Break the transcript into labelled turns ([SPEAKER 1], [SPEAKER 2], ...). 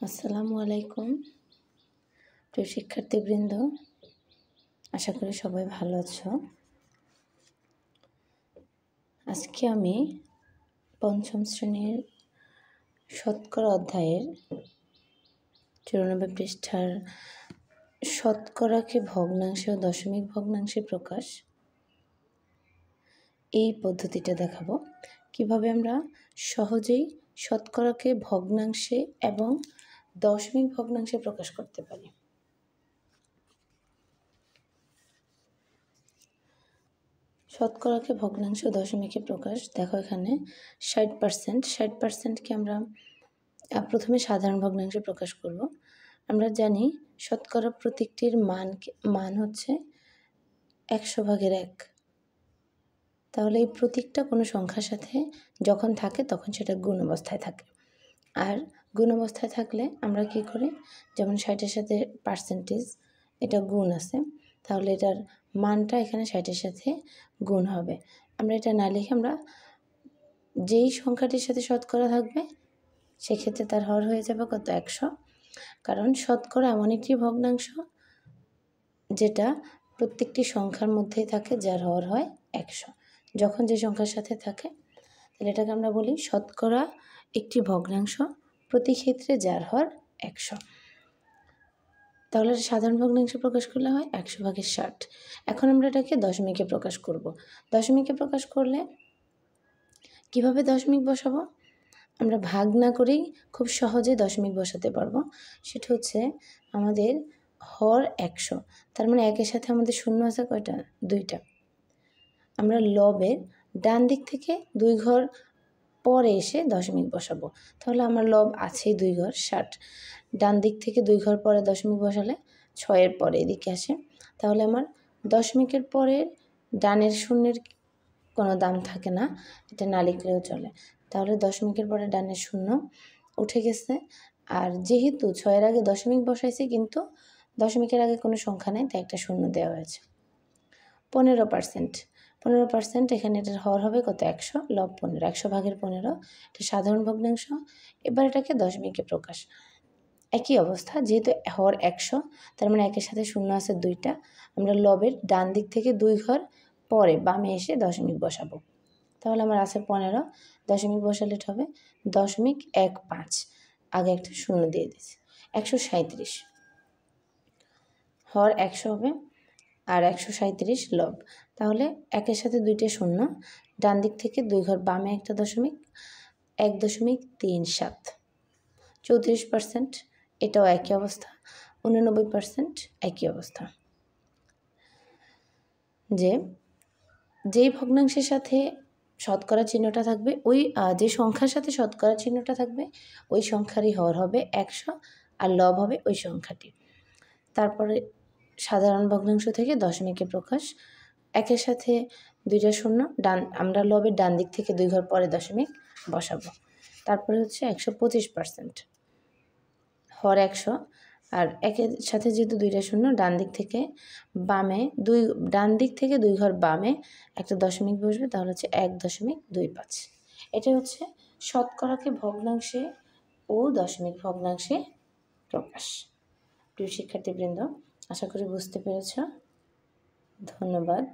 [SPEAKER 1] আসসালামু আলাইকুম প্রিয় শিক্ষার্থীবৃন্দ, আশা করি সবাই ভালো আছো। আজকে আমি পঞ্চম শ্রেণীর শতকরা অধ্যায়ের 94 পৃষ্ঠার শতকরাকে ভগ্নাংশে ও দশমিক ভগ্নাংশে প্রকাশ এই পদ্ধতিটা দেখাবো। কিভাবে আমরা সহজেই শতকরাকে ভগ্নাংশে এবং দশমিক ভগ্নাংশে প্রকাশ করতে পারি। শতকরাকে ভগ্নাংশ ও দশমিকে প্রকাশ। দেখো এখানে 60%। 60%কে আমরা প্রথমে সাধারণ ভগ্নাংশে প্রকাশ করব। আমরা জানি শতকরা প্রতীকটির মান হচ্ছে 100/1। তাহলে এই প্রতীকটা কোনো সংখ্যার সাথে যখন থাকে তখন সেটা গুণ অবস্থায় থাকে। আর গুণ অবস্থায় থাকলে আমরা কি করি, যেমন 60-এর সাথে পার্সেন্টেজ এটা গুণ আছে, তাহলে এটার মানটা এখানে 60-এর সাথে গুণ হবে। আমরা এটা না লিখে আমরা যেই সংখ্যাটির সাথে শতকরা থাকবে সেক্ষেত্রে তার হর হয়ে যাবে কত, 100। কারণ শতকরা এমন একটি ভগ্নাংশ যেটা প্রত্যেকটি সংখ্যার মধ্যেই থাকে, যার হর হয় 100। যখন যে সংখ্যার সাথে থাকে তাহলে এটাকে আমরা বলি শতকরা একটি ভগ্নাংশ, প্রতি ক্ষেত্রে যার হর 100। তাহলে সাধারণ ভগ্নাংশে প্রকাশ করলে হয় 100/60। এখন আমরা এটাকে দশমিকে প্রকাশ করব। দশমিকে প্রকাশ করলে কিভাবে দশমিক বসাবো? আমরা ভাগ না করেই খুব সহজে দশমিক বসাতে পারবো। সেটা হচ্ছে আমাদের হর 100, তার মানে 1-এর সাথে আমাদের শূন্য আছে কয়টা, 2টা। আমরা লবের ডান দিক থেকে 2 ঘর পরে এসে দশমিক বসাবো। তাহলে আমার লব আছেই 2 ঘর, 60। ডান দিক থেকে 2 ঘর পরে দশমিক বসালে 6-এর পরে এদিকে আসে। তাহলে আমার দশমিকের পরের ডানের শূন্যের কোনো দাম থাকে না, এটা না লিখলেও চলে। তাহলে দশমিকের পরে ডানের শূন্য উঠে গেছে। আর যেহেতু 6-এর আগে দশমিক বসাইছি কিন্তু দশমিকের আগে কোনো সংখ্যা নেই, তাই একটা শূন্য দেওয়া হয়েছে। 15%। এখানে এটার হর হবে কত, 100, লব 15, 100/15। এটা সাধারণ ভগ্নাংশ। এবার এটাকে দশমিকে প্রকাশ। একই অবস্থা, যেহেতু হর 100, তার মানে 1-এর সাথে শূন্য আছে 2টা। আমরা লবের ডান দিক থেকে 2 ঘর পরে বামে এসে দশমিক বসাবো। তাহলে আমার আছে 15, দশমিক বসালে এটা হবে 0.15। আগে একটা শূন্য দিয়ে দিয়েছি, 137। হর 100 হবে আর 137 লব। তাহলে 1-এর সাথে 2টে শূন্য, ডান দিক থেকে 2 ঘর বামে একটা দশমিক, 1.37। 34%, এটাও একই অবস্থা। 89% একই অবস্থা। যেই ভগ্নাংশের সাথে শতকরা চিহ্নটা থাকবে, ওই যে সংখ্যার সাথে শতকরা চিহ্নটা থাকবে ওই সংখ্যারই হর হবে 100 আর লব হবে ওই সংখ্যাটি। তারপরে সাধারণ ভগ্নাংশ থেকে দশমিকে প্রকাশ। 1-এর সাথে 2টা শূন্য, আমরা লবের ডান দিক থেকে 2 ঘর পরে দশমিক বসাবো। তারপরে হচ্ছে 125%, হর 100 আর 1-এর সাথে যেহেতু 2টা শূন্য, ডান দিক থেকে 2 ঘর বামে একটা দশমিক বসবে, তাহলে হচ্ছে 1.25। এটা হচ্ছে শতকরাকে ভগ্নাংশে ও দশমিক ভগ্নাংশে প্রকাশ। প্রিয় শিক্ষার্থীবৃন্দ, আশা করি বুঝতে পেরেছ। ধন্যবাদ।